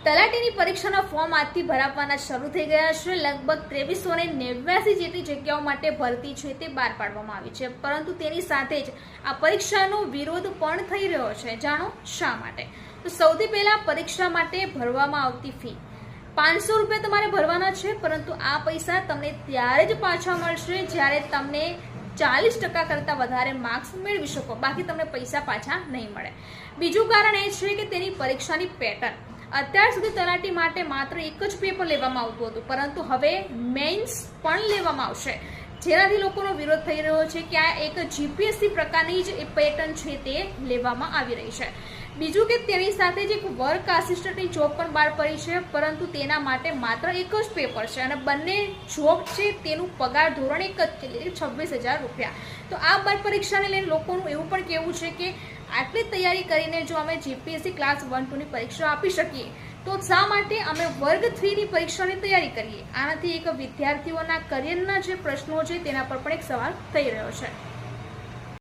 તલાટીની પરીક્ષાના ફોર્મ આજથી ભરાવવાના શરૂ થઈ ગયા છે। લગભગ 2389 જેટલી જગ્યાઓ માટે ભરતી છે તે બહાર પાડવામાં આવી છે, પરંતુ તેની સાથે જ આ પરીક્ષાનો વિરોધ પણ થઈ રહ્યો છે। જાણો શા માટે। તો સૌથી પહેલા પરીક્ષા માટે ભરવામાં આવતી ફી 500 રૂપિયા તમારે ભરવાના છે, પરંતુ આ પૈસા તમને ત્યારે જ પાછા મળશે જ્યારે તમને 40% કરતાં વધારે માર્ક્સ મેળવી શકો, બાકી તમને પૈસા પાછા નહીં મળે। બીજું કારણ એ છે કે તેની પરીક્ષાની પેટર્ન। અત્યાર સુધી તલાટી માટે માત્ર એક જ પેપર લેવામાં આવતું હતું, પરંતુ હવે મેઇન્સ પણ લેવામાં આવશે, જેનાથી લોકોનો વિરોધ થઈ રહ્યો છે કે આ એક જીપીએસસી પ્રકારની જ પેટર્ન છે તે લેવામાં આવી રહી છે। બીજું કે તેની સાથે જ એક વર્ક આસિસ્ટન્ટની જોબ પણ બહાર પડી છે, પરંતુ તેના માટે માત્ર એક જ પેપર છે અને બંને જોબ છે તેનું પગાર ધોરણ એક જ છે, 26,000 રૂપિયા। તો આ બાર પરીક્ષાને લઈને લોકોનું એવું પણ કહેવું છે કે આટલી તૈયારી કરીને જો અમે જીપીએસસી ક્લાસ 1-2ની પરીક્ષા આપી શકીએ તો શા માટે અમે વર્ગ 3ની પરીક્ષાની તૈયારી કરીએ। આનાથી એક વિદ્યાર્થીઓના કરિયરના જે પ્રશ્નો છે તેના પર પણ એક સવાલ થઈ રહ્યો છે।